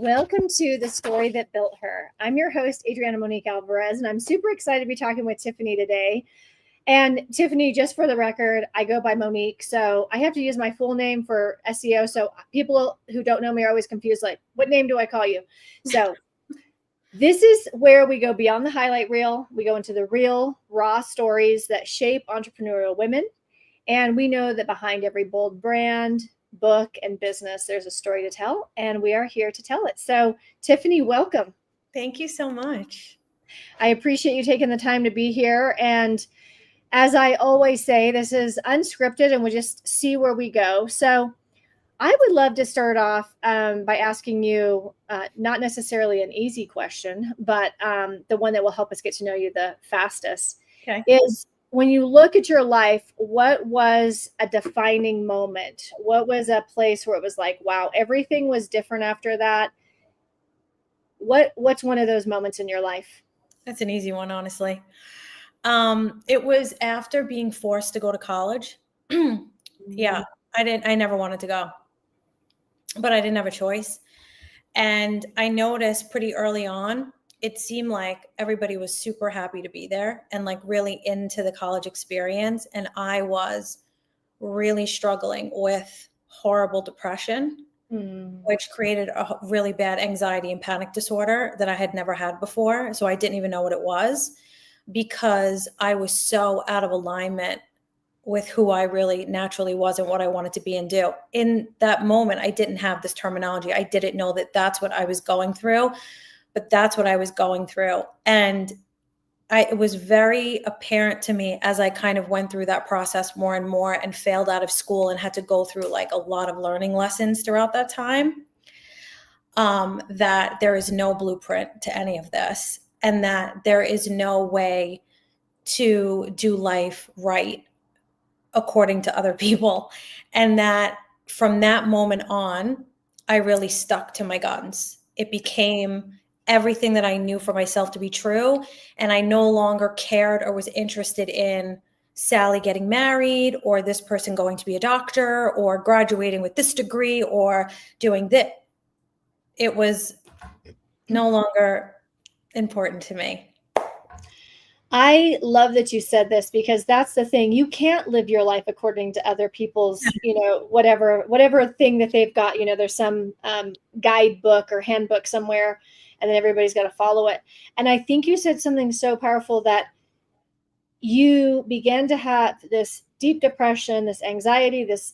Welcome to The Story That Built Her. I'm your host, Adriana Monique Alvarez, and I'm super excited to be talking with Tiffany today. And Tiffany, just for the record, I go by Monique, so I have to use my full name for SEO. So people who don't know me are always confused, like, what name do I call you? So this is where we go beyond the highlight reel. We go into the real, raw stories that shape entrepreneurial women. And we know that behind every bold brand, book, and business, there's a story to tell, and we are here to tell it. So, Tiffany, welcome. Thank you so much. I appreciate you taking the time to be here. And as I always say, this is unscripted, and we'll just see where we go. So, I would love to start off by asking you not necessarily an easy question, but the one that will help us get to know you the fastest. Okay. Is when you look at your life, what was a defining moment? What was a place where it was like, wow, everything was different after that? What's one of those moments in your life? That's an easy one, honestly. It was after being forced to go to college. Yeah, I never wanted to go, but I didn't have a choice. And I noticed pretty early on, it seemed like everybody was super happy to be there and like really into the college experience. And I was really struggling with horrible depression, which created a really bad anxiety and panic disorder that I had never had before. So I didn't even know what it was because I was so out of alignment with who I really naturally was and what I wanted to be and do. In that moment, I didn't have this terminology. I didn't know that that's what I was going through, but that's what I was going through. And it was very apparent to me as I kind of went through that process more and more and failed out of school and had to go through like a lot of learning lessons throughout that time, that there is no blueprint to any of this and that there is no way to do life right according to other people. And that from that moment on, I really stuck to my guns. It became everything that I knew for myself to be true. And I no longer cared or was interested in Sally getting married or this person going to be a doctor or graduating with this degree or doing this. It was no longer important to me. I love that you said this because that's the thing. You can't live your life according to other people's, whatever thing that they've got. There's some guidebook or handbook somewhere, and then everybody's got to follow it. And I think you said something so powerful that you began to have this deep depression, this anxiety, this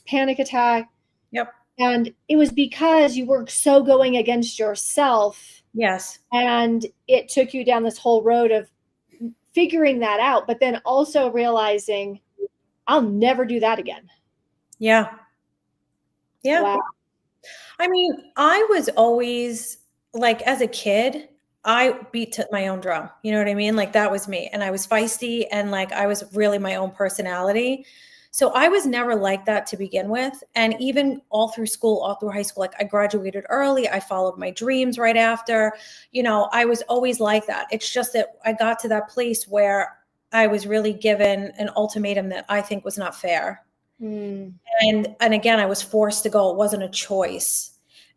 panic attack. Yep. And it was because you were so going against yourself. Yes. And it took you down this whole road of figuring that out, but then also realizing I'll never do that again. Yeah. Yeah. Wow. I mean, I was always like, as a kid, I beat to my own drum. You know what I mean? Like that was me. And I was feisty and like, I was really my own personality. So I was never like that to begin with. And even all through school, all through high school, like I graduated early. I followed my dreams right after, I was always like that. It's just that I got to that place where I was really given an ultimatum that I think was not fair. And again, I was forced to go. It wasn't a choice.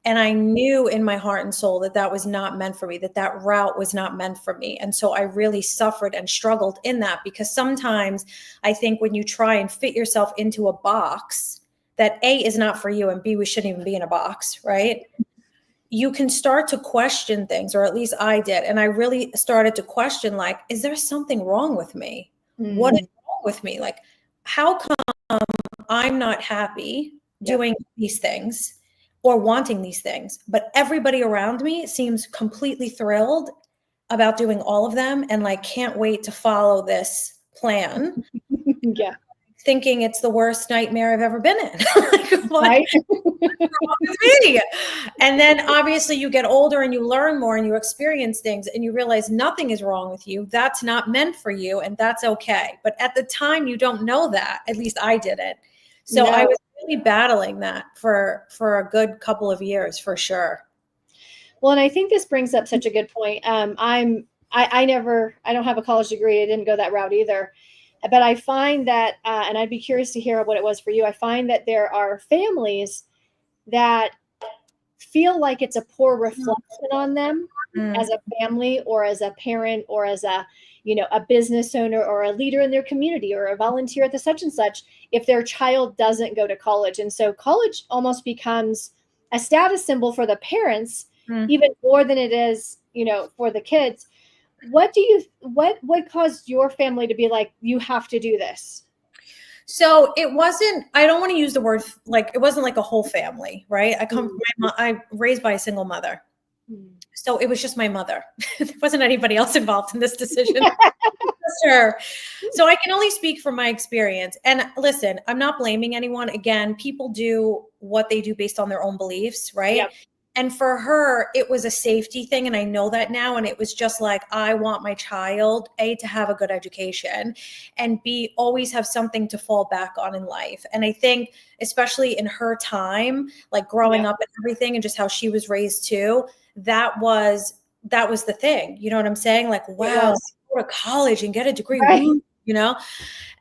And I knew in my heart and soul that that was not meant for me, that route was not meant for me. And so I really suffered and struggled in that because sometimes I think when you try and fit yourself into a box that A is not for you and B, we shouldn't even be in a box, right? You can start to question things, or at least I did. And I really started to question, like, is there something wrong with me? What is wrong with me? Like, how come I'm not happy doing these things or wanting these things, but everybody around me seems completely thrilled about doing all of them and like can't wait to follow this plan. Yeah. Thinking it's the worst nightmare I've ever been in. Like, Right? what's wrong with me? And then obviously you get older and you learn more and you experience things and you realize nothing is wrong with you. That's not meant for you and that's okay. But at the time you don't know that. At least I didn't. So I was really battling that for a good couple of years for sure. Well, and I think this brings up such a good point. I don't have a college degree. I didn't go that route either. But I find that, and I'd be curious to hear what it was for you. I find that there are families that feel like it's a poor reflection on them as a family or as a parent or as a, a business owner or a leader in their community or a volunteer at the such and such if their child doesn't go to college. And so college almost becomes a status symbol for the parents, even more than it is, for the kids. What caused your family to be like, you have to do this? So it wasn't, I don't want to use the word, like, it wasn't like a whole family, right? I raised by a single mother. So it was just my mother. There wasn't anybody else involved in this decision. Sure. So I can only speak from my experience. And listen, I'm not blaming anyone. Again, people do what they do based on their own beliefs, right? Yep. And for her, it was a safety thing. And I know that now. And it was just like, I want my child, A, to have a good education, and B, always have something to fall back on in life. And I think, especially in her time, like growing up and everything, and just how she was raised too, that was the thing. You know what I'm saying? Like, wow, go to college and get a degree, right.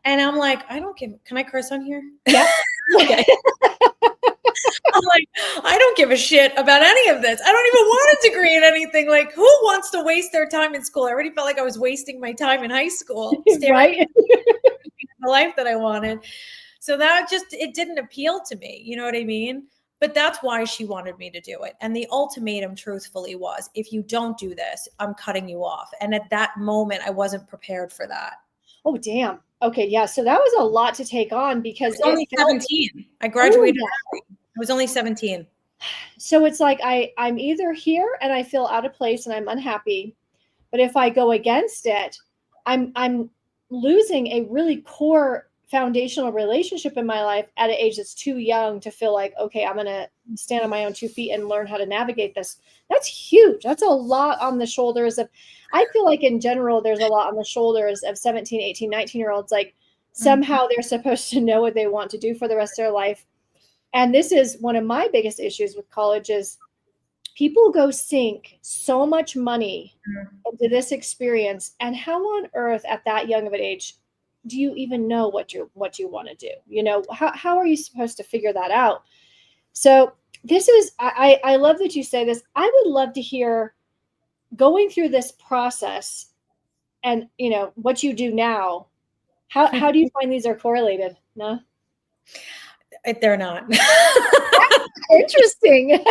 And I'm like, can I curse on here? Yeah. Okay. I'm like, I don't give a shit about any of this. I don't even want a degree in anything. Like, who wants to waste their time in school? I already felt like I was wasting my time in high school, right? The life that I wanted. So it didn't appeal to me. You know what I mean? But that's why she wanted me to do it. And the ultimatum, truthfully, was, if you don't do this, I'm cutting you off. And at that moment, I wasn't prepared for that. Oh, damn. Okay. Yeah. So that was a lot to take on because I was only 17. I graduated early. I was only 17. So it's like I'm either here and I feel out of place and I'm unhappy, but if I go against it, I'm losing a really core foundational relationship in my life at an age that's too young to feel like, okay, I'm going to stand on my own 2 feet and learn how to navigate this. That's huge. That's a lot on the shoulders of, I feel like in general, there's a lot on the shoulders of 17, 18, 19-year-olds. Like somehow they're supposed to know what they want to do for the rest of their life. And this is one of my biggest issues with college is people go sink so much money into this experience. And how on earth at that young of an age do you even know what you want to do? How are you supposed to figure that out? So this is, I love that you say this. I would love to hear going through this process and, what you do now. How do you find these are correlated? No? They're not. Interesting.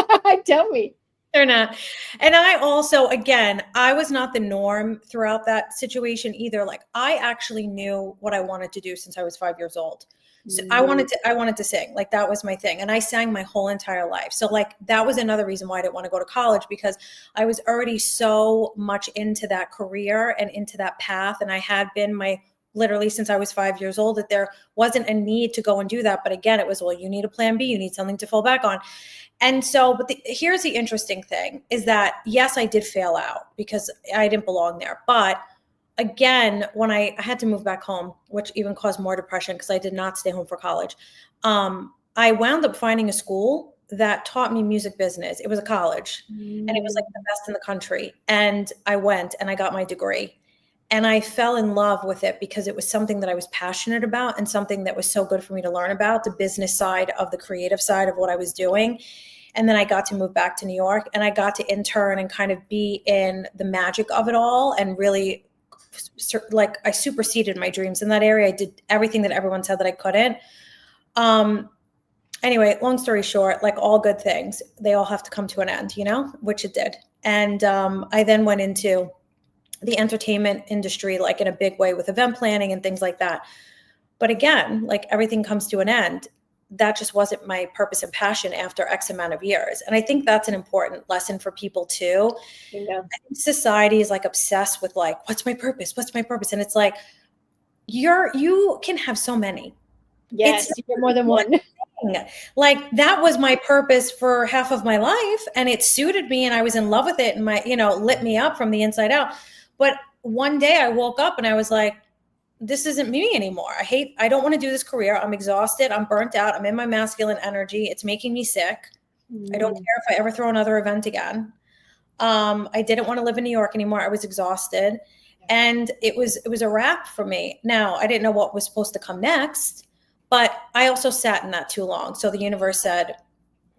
Tell me. They're not. And I also, again, I was not the norm throughout that situation either. Like, I actually knew what I wanted to do since I was 5 years old. So I wanted to sing. Like, that was my thing. And I sang my whole entire life. So like, that was another reason why I didn't want to go to college, because I was already so much into that career and into that path. And I had been literally since I was 5 years old, that there wasn't a need to go and do that. But again, it was, well, you need a plan B, you need something to fall back on. And so, but here's the interesting thing is that, yes, I did fail out because I didn't belong there. But again, when I had to move back home, which even caused more depression because I did not stay home for college, I wound up finding a school that taught me music business. It was a college and it was like the best in the country. And I went and I got my degree. And I fell in love with it because it was something that I was passionate about and something that was so good for me to learn about, the business side of the creative side of what I was doing. And then I got to move back to New York and I got to intern and kind of be in the magic of it all. And really, like, I superseded my dreams in that area. I did everything that everyone said that I couldn't. Anyway, long story short, like all good things, they all have to come to an end, which it did. And I then went into the entertainment industry, like in a big way with event planning and things like that. But again, like everything comes to an end. That just wasn't my purpose and passion after X amount of years. And I think that's an important lesson for people too. I think society is like obsessed with like, what's my purpose? What's my purpose? And it's like, you can have so many. Yes, you get more than one. Like, that was my purpose for half of my life and it suited me and I was in love with it and lit me up from the inside out. But one day I woke up and I was like, this isn't me anymore. I don't want to do this career. I'm exhausted. I'm burnt out. I'm in my masculine energy. It's making me sick. I don't care if I ever throw another event again. I didn't want to live in New York anymore. I was exhausted and it was a wrap for me. Now, I didn't know what was supposed to come next, but I also sat in that too long. So the universe said,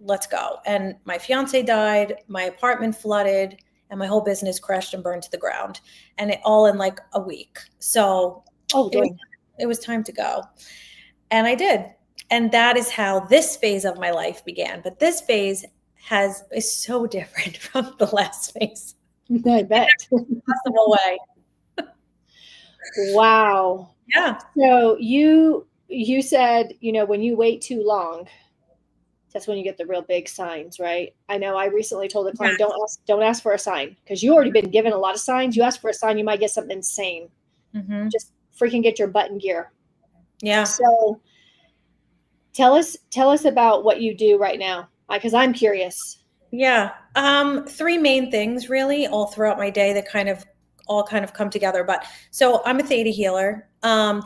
let's go. And my fiance died, my apartment flooded, and my whole business crashed and burned to the ground, and it all in like a week. So it was time to go. And I did. And that is how this phase of my life began. But this phase is so different from the last phase. I bet. In every possible way. Wow. Yeah. So you said, when you wait too long, that's when you get the real big signs, right? I know I recently told a client, don't ask for a sign, because you already been given a lot of signs. You ask for a sign, you might get something insane. Mm-hmm. Just freaking get your butt in gear. Yeah. So tell us about what you do right now, because I'm curious. Yeah. 3 main things really all throughout my day that all come together. But so I'm a theta healer. I'm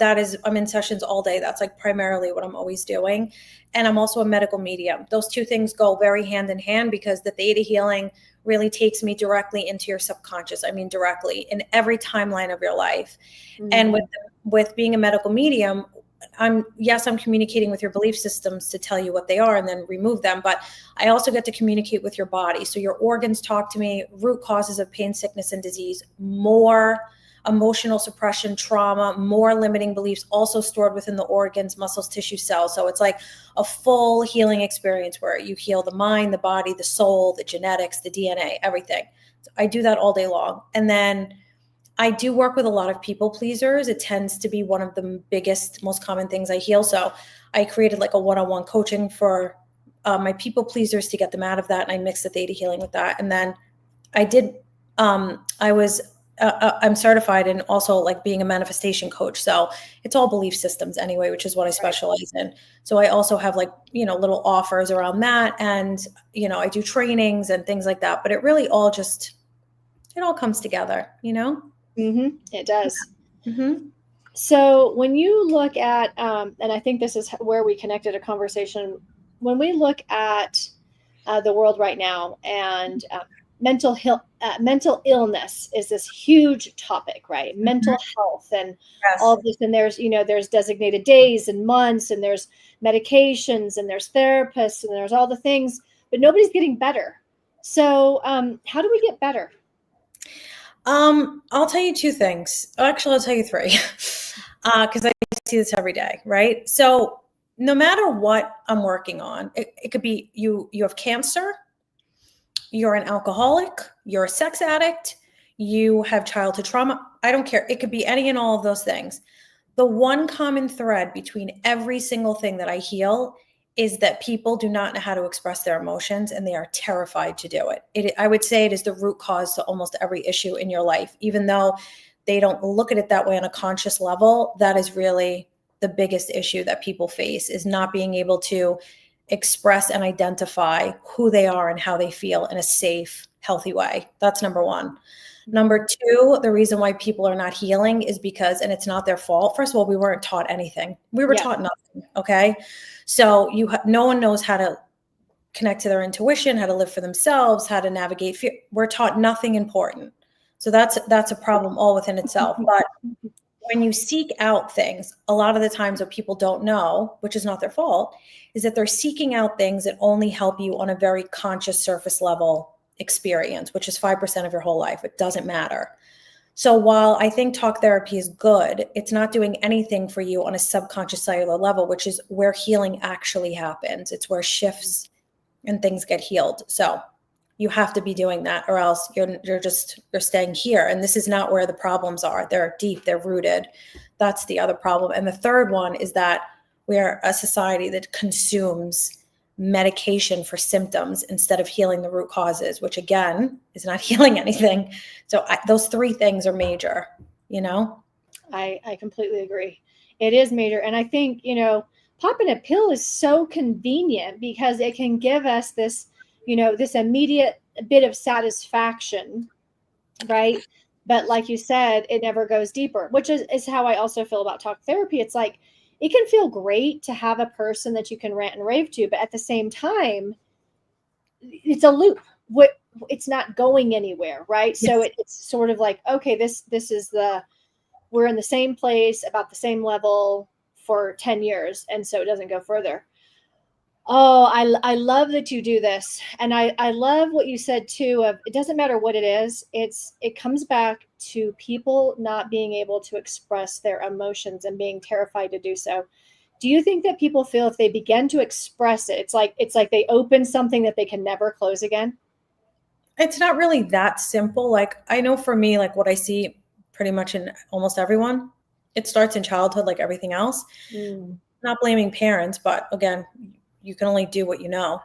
in sessions all day. That's like primarily what I'm always doing. And I'm also a medical medium. Those 2 things go very hand in hand, because the theta healing really takes me directly into your subconscious. I mean, directly in every timeline of your life. Mm-hmm. And with being a medical medium, I'm communicating with your belief systems to tell you what they are and then remove them. But I also get to communicate with your body. So your organs talk to me, root causes of pain, sickness, and disease, more emotional suppression, trauma, more limiting beliefs also stored within the organs, muscles, tissue, cells. So it's like a full healing experience where you heal the mind, the body, the soul, the genetics, the DNA, everything. So I do that all day long. And then I do work with a lot of people pleasers. It tends to be one of the biggest, most common things I heal. So I created like a one-on-one coaching for my people pleasers to get them out of that. And I mixed the theta healing with that. And then I'm certified in also like being a manifestation coach. So it's all belief systems anyway, which is what I specialize in. So I also have like, little offers around that. And, I do trainings and things like that, but it really all comes together, Mm-hmm. It does. Mm-hmm. So when you look at, and I think this is where we connected a conversation, when we look at the world right now, and mental illness is this huge topic, right? Mm-hmm. Mental health and all of this, and there's designated days and months, and there's medications, and there's therapists, and there's all the things, but nobody's getting better. So how do we get better? I'll tell you 2 things. Actually, I'll tell you 3, because I see this every day, right? So no matter what I'm working on, it could be you have cancer, you're an alcoholic, you're a sex addict, you have childhood trauma. I don't care. It could be any and all of those things. The one common thread between every single thing that I heal is that people do not know how to express their emotions, and they are terrified to do it. I would say it is the root cause to almost every issue in your life. Even though they don't look at it that way on a conscious level, that is really the biggest issue that people face, is not being able to express and identify who they are and how they feel in a safe, healthy way. That's number 1. Number 2, the reason why people are not healing is because, and it's not their fault. First of all, we weren't taught anything. We were taught nothing. Okay. So no one knows how to connect to their intuition, how to live for themselves, how to navigate fear. We're taught nothing important. So that's a problem all within itself. But when you seek out things, a lot of the times what people don't know, which is not their fault, is that they're seeking out things that only help you on a very conscious surface level experience, which is 5% of your whole life. It doesn't matter. So while I think talk therapy is good, it's not doing anything for you on a subconscious cellular level, which is where healing actually happens. It's where shifts and things get healed. So you have to be doing that, or else you're staying here. And this is not where the problems are. They're deep, they're rooted. That's the other problem. And the third one is that we're a society that consumes medication for symptoms instead of healing the root causes, which again is not healing anything. So those 3 things are major, I completely agree. It is major. And I think, popping a pill is so convenient because it can give us this, this immediate bit of satisfaction, right? But like you said, it never goes deeper, which is how I also feel about talk therapy. It's like, it can feel great to have a person that you can rant and rave to, but at the same time, it's a loop. It's not going anywhere, right? Yes. So it's sort of like, okay, this is we're in the same place, about the same level for 10 years. And so it doesn't go further. Oh, I love that you do this. And I love what you said too of it doesn't matter what it is. It comes back to people not being able to express their emotions and being terrified to do so. Do you think that people feel if they begin to express it, it's like they open something that they can never close again? It's not really that simple. Like I know for me, like what I see pretty much in almost everyone, it starts in childhood like everything else. Mm, Not blaming parents, but again, you can only do what you know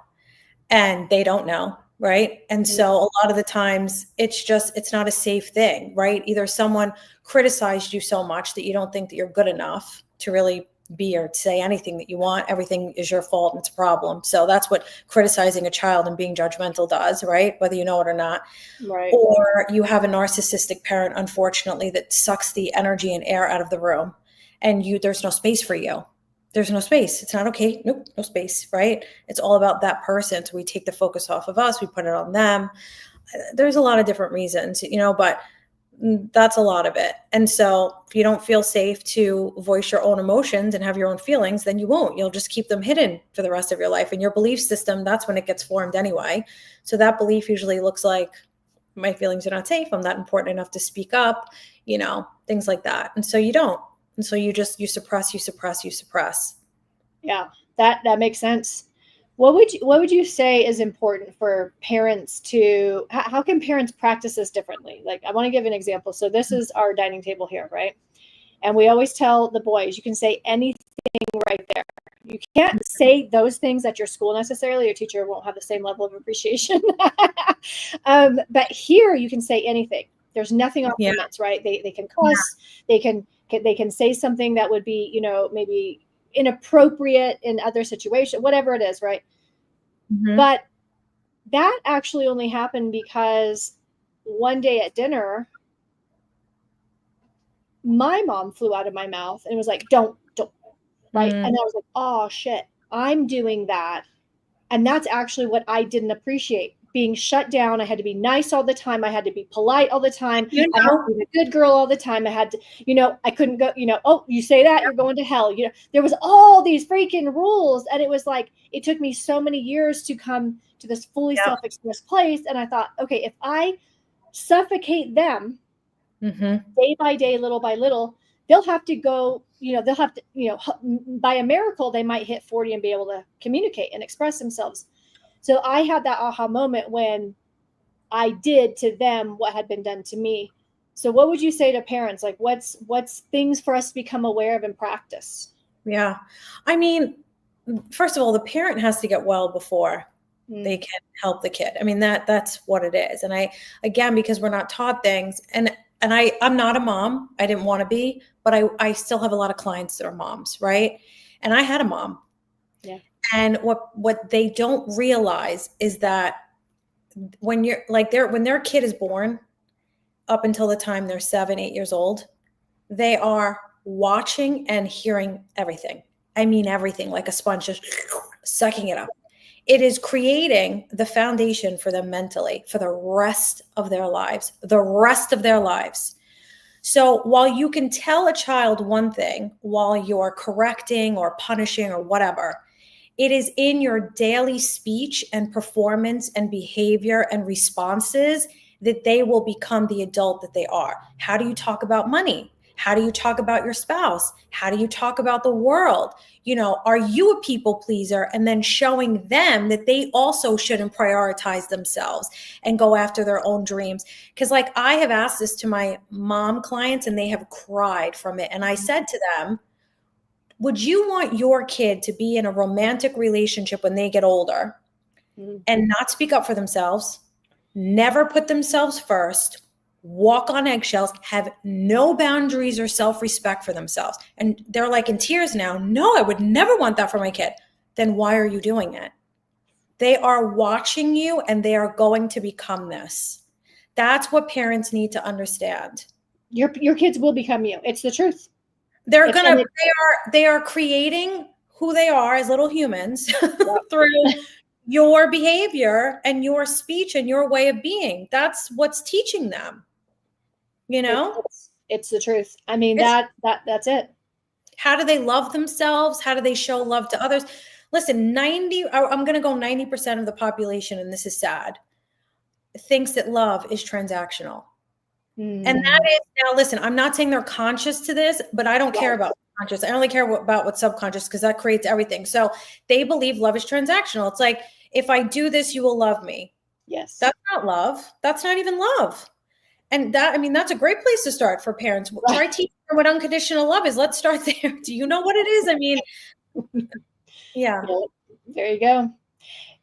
and they don't know, right? And mm, so a lot of the times it's not a safe thing, right? Either someone criticized you so much that you don't think that you're good enough to really be or say anything that you want. Everything is your fault and it's a problem. So that's what criticizing a child and being judgmental does, right? Whether you know it or not. right. Or you have a narcissistic parent, unfortunately, that sucks the energy and air out of the room and there's no space for you. There's no space. It's not okay. Nope, no space, right? It's all about that person. So we take the focus off of us, we put it on them. There's a lot of different reasons, but that's a lot of it. And so if you don't feel safe to voice your own emotions and have your own feelings, then you won't. You'll just keep them hidden for the rest of your life. And your belief system, that's when it gets formed anyway. So that belief usually looks like my feelings are not safe. I'm not important enough to speak up, things like that. And so you don't. And so you suppress, you suppress, you suppress. Yeah, that makes sense. What would you say is important for parents to how can parents practice this differently? Like I want to give an example. So this is our dining table here, right? And we always tell the boys, you can say anything right there. You can't say those things at your school necessarily. Your teacher won't have the same level of appreciation. But here you can say anything. There's nothing off Yeah. limits, right? They can cuss. They can say something that would be maybe inappropriate in other situations, whatever it is, right? Mm-hmm. But that actually only happened because one day at dinner, my mom flew out of my mouth and was like, don't, right? Mm. And I was like, oh shit, I'm doing that. And that's actually what I didn't appreciate. Being shut down. I had to be nice all the time. I had to be polite all the time. You I had know, to be the good girl all the time. I had to, I couldn't go, oh, you say that, you're going to hell. There was all these freaking rules. And it was like, it took me so many years to come to this fully yeah. self-expressed place. And I thought, okay, if I suffocate them Mm-hmm. day by day, little by little, they'll have to go, they'll have to, by a miracle, they might hit 40 and be able to communicate and express themselves. So I had that aha moment when I did to them what had been done to me. So what would you say to parents? Like what's things for us to become aware of and practice? Yeah. I mean, first of all, the parent has to get well before they Mm, can help the kid. I mean, that's what it is. And again, because we're not taught things and I'm not a mom. I didn't want to be, but I still have a lot of clients that are moms, right? And I had a mom. yeah. And what they don't realize is that when you're like when their kid is born up until the time they're 7, 8 years old, they are watching and hearing everything. I mean, everything, like a sponge just sucking it up. It is creating the foundation for them mentally for the rest of their lives, the rest of their lives. So while you can tell a child one thing while you're correcting or punishing or whatever, it is in your daily speech and performance and behavior and responses that they will become the adult that they are. How do you talk about money? How do you talk about your spouse? How do you talk about the world? Are you a people pleaser? And then showing them that they also shouldn't prioritize themselves and go after their own dreams. Because, like, I have asked this to my mom clients and they have cried from it. And I said to them, would you want your kid to be in a romantic relationship when they get older Mm. and not speak up for themselves, never put themselves first, walk on eggshells, have no boundaries or self-respect for themselves? And they're like in tears now. No, I would never want that for my kid. Then why are you doing it? They are watching you and they are going to become this. That's what parents need to understand. Your kids will become you. It's the truth. They're It's gonna and it, they are creating who they are as little humans through yeah. your behavior and your speech and your way of being. That's what's teaching them, you It, know? it's the truth. I mean It's that's it. how do they love themselves? How do they show love to others? Listen, I'm going to go 90% of the population, and this is sad, thinks that love is transactional. And that is, now listen, I'm not saying they're conscious to this, but I don't care about conscious. I only care about what's subconscious, because that creates everything. So they believe love is transactional. It's like, if I do this, you will love me. Yes. That's not love. That's not even love. And that, I mean, that's a great place to start for parents. Try teaching them what unconditional love is. Let's start there. Do you know what it is? I mean, yeah. There you go.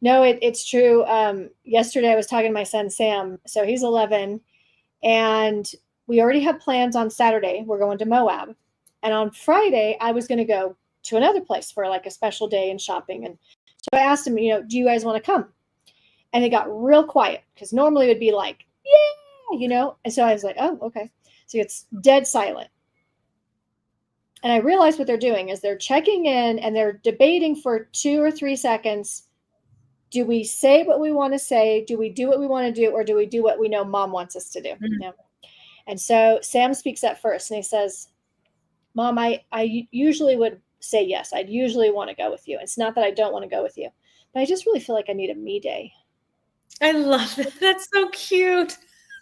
No, it's true. Yesterday I was talking to my son, Sam. So he's 11, and we already have plans on Saturday. We're going to Moab. And on Friday, I was going to go to another place for like a special day and shopping. And so I asked him, do you guys want to come? And it got real quiet, because normally it would be like, yeah, And so I was like, oh, okay. So it's dead silent. And I realized what they're doing is they're checking in and they're debating for 2 or 3 seconds. Do we say what we want to say? Do we do what we want to do? Or do we do what we know mom wants us to do? Mm-hmm. And so Sam speaks up first, and he says, Mom, I usually would say yes. I'd usually want to go with you. It's not that I don't want to go with you, but I just really feel like I need a me day. I love it. That's so cute.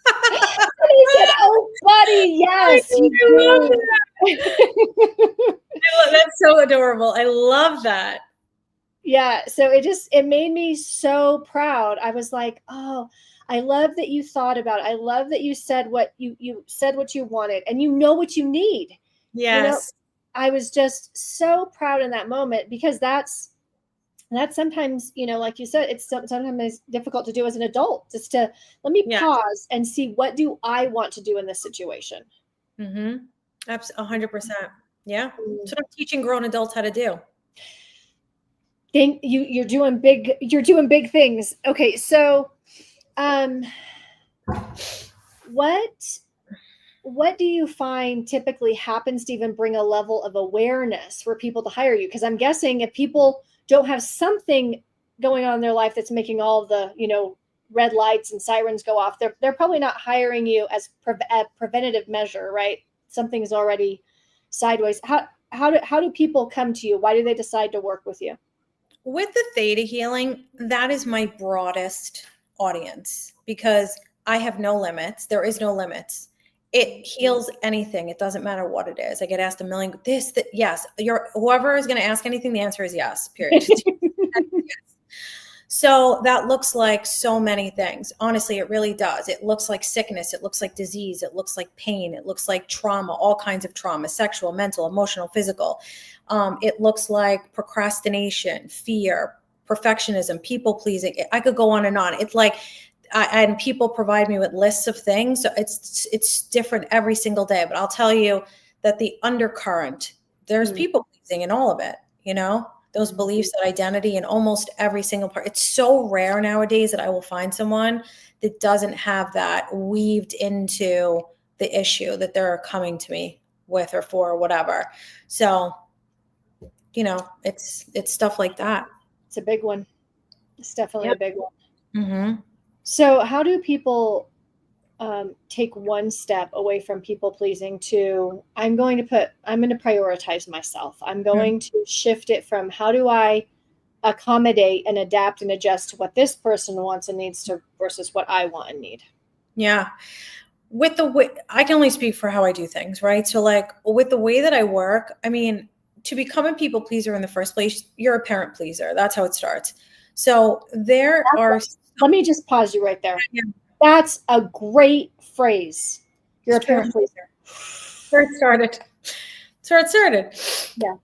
And he said, oh, buddy, yes, you do. That's so adorable. I love that. Yeah. So it made me so proud. I was like, oh, I love that you thought about it. I love that you said what you said what you wanted, and you know what you need. Yes. I was just so proud in that moment, because that's sometimes, like you said, it's sometimes difficult to do as an adult, just to let me pause and see, what do I want to do in this situation? Mm-hmm. Absolutely. 100%. Yeah. That's what I'm teaching grown adults how to do. You're doing big things. Okay. So, what do you find typically happens to even bring a level of awareness for people to hire you? Because I'm guessing if people don't have something going on in their life that's making all of the, red lights and sirens go off, they're probably not hiring you as a preventative measure, right? Something's already sideways. How do people come to you? Why do they decide to work with you? With the Theta Healing, that is my broadest audience, because I have no limits. There is no limits. It heals anything. It doesn't matter what it is. I get asked a million, yes. Whoever is going to ask anything, the answer is yes, period. So that looks like so many things. Honestly, it really does. It looks like sickness. It looks like disease. It looks like pain. It looks like trauma, all kinds of trauma, sexual, mental, emotional, physical. It looks like procrastination, fear, perfectionism, people pleasing. I could go on and on. It's like, and people provide me with lists of things. So it's different every single day. But I'll tell you that the undercurrent, there's people pleasing in all of it, those beliefs, that identity, in almost every single part. It's so rare nowadays that I will find someone that doesn't have that weaved into the issue that they're coming to me with or for, or whatever. So, it's stuff like that. It's a big one. It's definitely a big one. Mm-hmm. So how do people take one step away from people pleasing to, I'm going to prioritize myself. I'm going to shift it from, how do I accommodate and adapt and adjust to what this person wants and needs to versus what I want and need? Yeah. With the way, I can only speak for how I do things, right? So like with the way that I work, I mean, to become a people pleaser in the first place, you're a parent pleaser. That's how it starts. So let me just pause you right there. Yeah. That's a great phrase. You're a parent pleaser. Where it started. Yeah.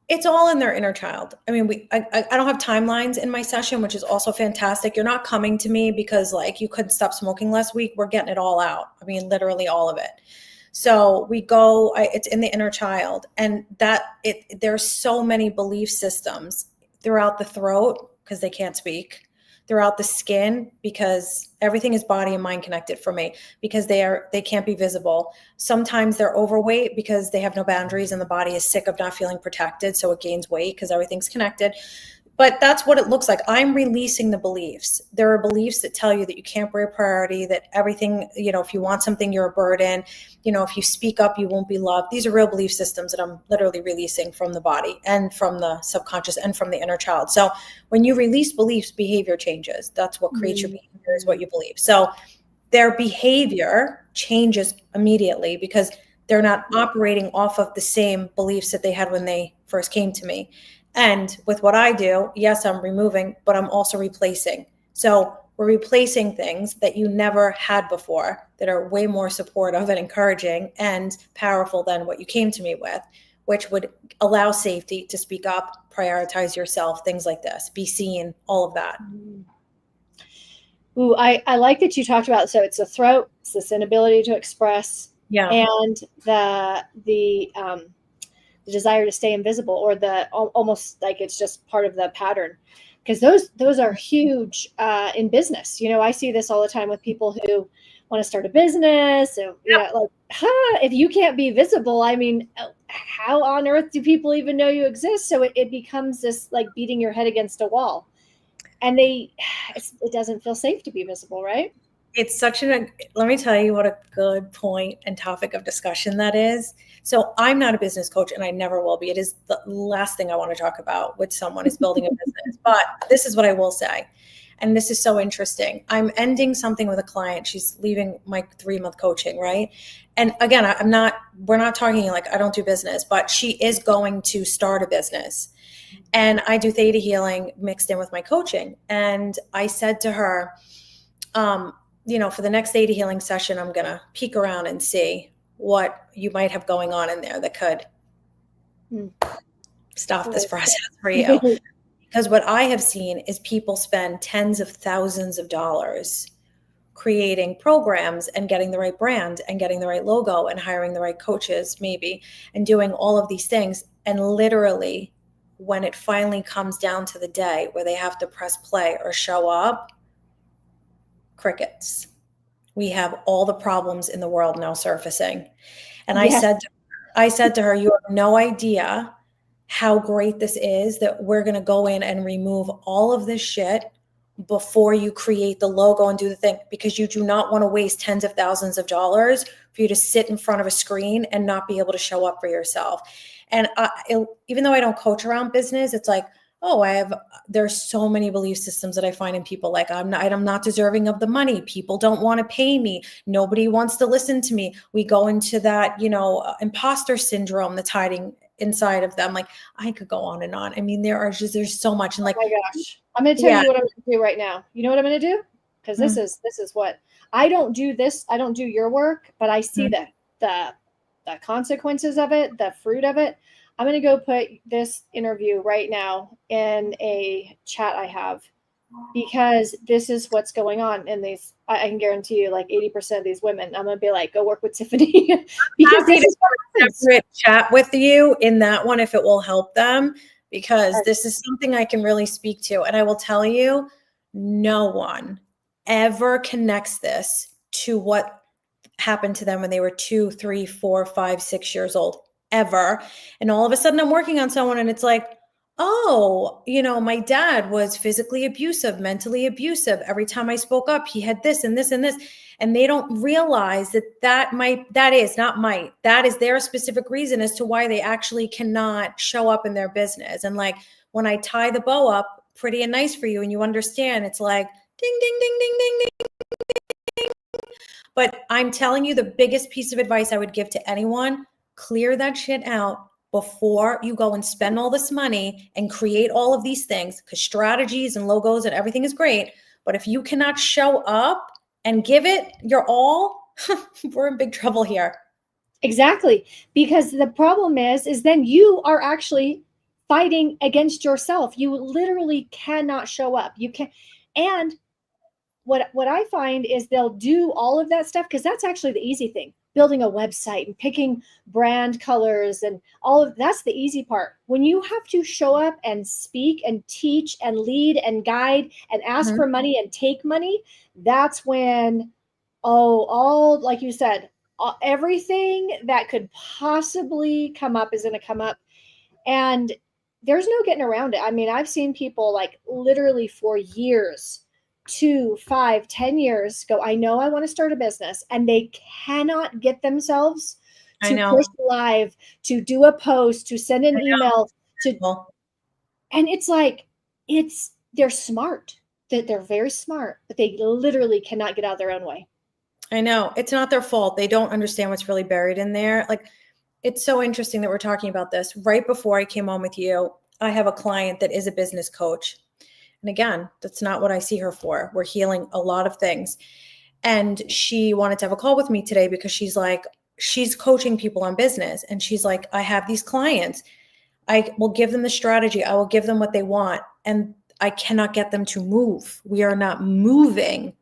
It's all in their inner child. I mean, I don't have timelines in my session, which is also fantastic. You're not coming to me because like you couldn't stop smoking last week. We're getting it all out. I mean, literally all of it. So we go, it's in the inner child, and there's so many belief systems throughout the throat because they can't speak, throughout the skin because everything is body and mind connected for me, because they can't be visible. Sometimes they're overweight because they have no boundaries and the body is sick of not feeling protected. So it gains weight because everything's connected. But that's what it looks like. I'm releasing the beliefs. There are beliefs that tell you that you can't be a priority, that everything, if you want something, you're a burden. If you speak up, you won't be loved. These are real belief systems that I'm literally releasing from the body and from the subconscious and from the inner child. So when you release beliefs, behavior changes. That's what creates your behavior, is what you believe. So their behavior changes immediately because they're not operating off of the same beliefs that they had when they first came to me. And with what I do, yes, I'm removing, but I'm also replacing. So we're replacing things that you never had before that are way more supportive and encouraging and powerful than what you came to me with, which would allow safety to speak up, prioritize yourself, things like this, be seen, all of that. Ooh, I like that you talked about, so it's the throat, it's this inability to express, and the desire to stay invisible, or the almost like it's just part of the pattern, because those are huge in business. I see this all the time with people who want to start a business. So if you can't be visible, I mean, how on earth do people even know you exist? So it becomes this like beating your head against a wall, and it doesn't feel safe to be visible, right? It's let me tell you what a good point and topic of discussion that is. So I'm not a business coach, and I never will be. It is the last thing I want to talk about with someone is building a business. But this is what I will say. And this is so interesting. I'm ending something with a client. She's leaving my 3-month coaching, right? And again, we're not talking like I don't do business, but she is going to start a business. And I do Theta Healing mixed in with my coaching. And I said to her, for the next Theta Healing session, I'm going to peek around and see what you might have going on in there that could stop this process for you. Because what I have seen is people spend tens of thousands of dollars creating programs and getting the right brand and getting the right logo and hiring the right coaches maybe and doing all of these things. And literally, when it finally comes down to the day where they have to press play or show up, crickets. We have all the problems in the world now surfacing. And yes. I said to her, you have no idea how great this is that we're going to go in and remove all of this shit before you create the logo and do the thing, because you do not want to waste tens of thousands of dollars for you to sit in front of a screen and not be able to show up for yourself. And even though I don't coach around business, it's like, there's so many belief systems that I find in people. Like I'm not deserving of the money. People don't want to pay me. Nobody wants to listen to me. We go into that, imposter syndrome that's hiding inside of them. Like I could go on and on. I mean, there's so much. And like, oh my gosh, I'm going to tell you what I'm going to do right now. You know what I'm going to do? Because this is what I don't do this. I don't do your work, but I see the consequences of it, the fruit of it. I'm going to go put this interview right now in a chat I have, because this is what's going on in these. I can guarantee you like 80% of these women, I'm going to be like, go work with Tiffany. Because this is a separate chat with you in that one if it will help them, because this is something I can really speak to. And I will tell you, no one ever connects this to what happened to them when they were 2, 3, 4, 5, 6 years old. Ever. And all of a sudden I'm working on someone and it's like, oh, my dad was physically abusive, mentally abusive. Every time I spoke up, he had this and this and this. And they don't realize that is their specific reason as to why they actually cannot show up in their business. And like when I tie the bow up pretty and nice for you and you understand, it's like ding, ding, ding, ding, ding, ding. But I'm telling you, the biggest piece of advice I would give to anyone, clear that shit out before you go and spend all this money and create all of these things, because strategies and logos and everything is great. But if you cannot show up and give it your all, we're in big trouble here. Exactly. Because the problem is then you are actually fighting against yourself. You literally cannot show up. You can't. And what I find is they'll do all of that stuff, because that's actually the easy thing. Building a website and picking brand colors and all of that's the easy part. When you have to show up and speak and teach and lead and guide and ask for money and take money, that's when, all like you said, everything that could possibly come up is going to come up. And there's no getting around it. I mean, I've seen people like literally for years, 2, 5, 10 years go, I know I want to start a business, and they cannot get themselves I to know. push live, to do a post, to send an email, to, Well, and it's like, they're smart, that they're very smart, but they literally cannot get out of their own way. I know. It's not their fault. They don't understand what's really buried in there. Like, it's so interesting that we're talking about this. Right before I came on with you, I have a client that is a business coach. And again, that's not what I see her for. We're healing a lot of things. And she wanted to have a call with me today because she's like, she's coaching people on business. And she's like, I have these clients. I will give them the strategy. I will give them what they want. And I cannot get them to move. We are not moving.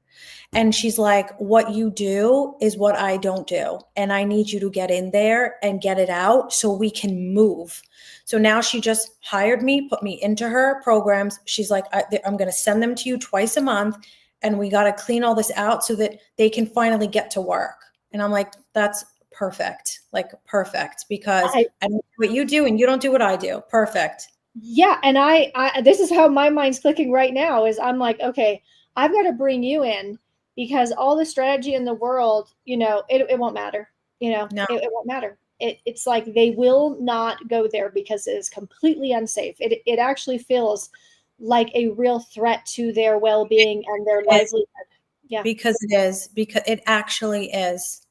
And she's like, what you do is what I don't do. And I need you to get in there and get it out so we can move. So now she just hired me, put me into her programs. She's like, I'm going to send them to you twice a month. And we got to clean all this out so that they can finally get to work. And I'm like, that's perfect. Like perfect, because I know what you do and you don't do what I do. Perfect. Yeah. And I this is how my mind's clicking right now is I'm like, okay, I've got to bring you in, because all the strategy in the world, it won't matter. No. It won't matter. It's like they will not go there because it is completely unsafe. It actually feels like a real threat to their well-being and their livelihood. Yeah. Because it is, because it actually is.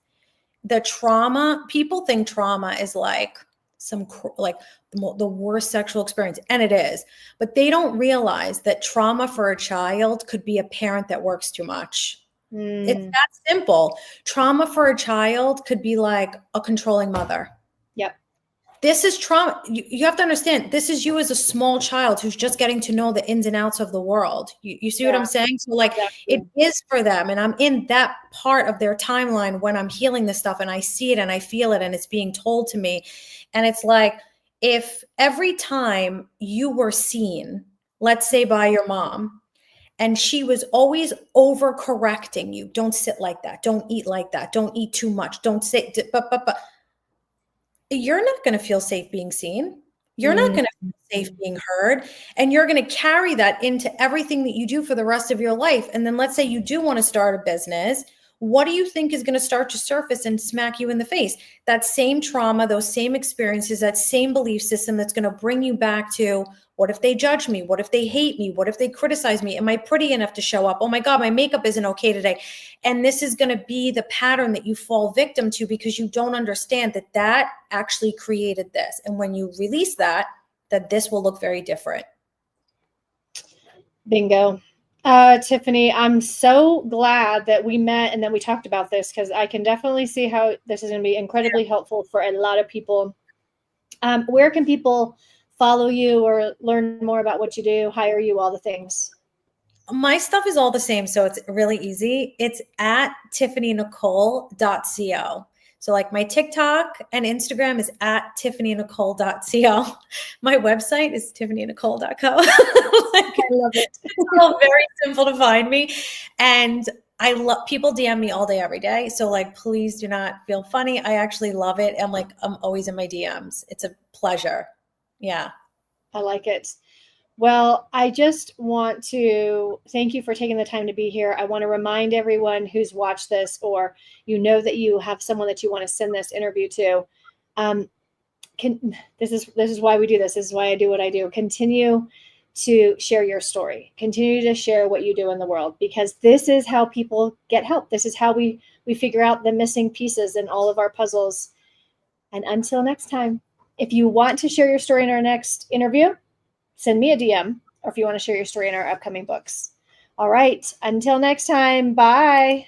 The trauma, people think trauma is like like the worst sexual experience, and it is, but they don't realize that trauma for a child could be a parent that works too much. It's that simple. Trauma for a child could be like a controlling mother. Yep. This is trauma. You have to understand, this is you as a small child who's just getting to know the ins and outs of the world. You see what I'm saying? So like it is for them. And I'm in that part of their timeline when I'm healing this stuff and I see it and I feel it and it's being told to me. And it's like, if every time you were seen, let's say by your mom, and she was always overcorrecting you, don't sit like that, don't eat like that, don't eat too much, don't say, but you're not going to feel safe being seen. You're not going to feel safe being heard. And you're going to carry that into everything that you do for the rest of your life. And then let's say you do want to start a business. What do you think is going to start to surface and smack you in the face? That same trauma, those same experiences, that same belief system that's going to bring you back to, what if they judge me? What if they hate me? What if they criticize me? Am I pretty enough to show up? Oh my God, my makeup isn't okay today. And this is going to be the pattern that you fall victim to because you don't understand that that actually created this. And when you release that this will look very different. Bingo. Tiffany, I'm so glad that we met and that we talked about this, because I can definitely see how this is going to be incredibly helpful for a lot of people. Where can people follow you or learn more about what you do, hire you, all the things? My stuff is all the same, so it's really easy. It's at tiffanynicole.co. So like my TikTok and Instagram is at tiffanynicole.co. My website is tiffanynicole.co. I love it. It's all very simple to find me. And I love, people DM me all day, every day. So like, please do not feel funny. I actually love it. And like, I'm always in my DMs. It's a pleasure. Yeah. I like it. Well, I just want to thank you for taking the time to be here. I want to remind everyone who's watched this, or that you have someone that you want to send this interview to. This is why we do this. This is why I do what I do. Continue to share your story. Continue to share what you do in the world, because this is how people get help. This is how we figure out the missing pieces in all of our puzzles. And until next time, if you want to share your story in our next interview, send me a DM, or if you want to share your story in our upcoming books. All right. Until next time. Bye.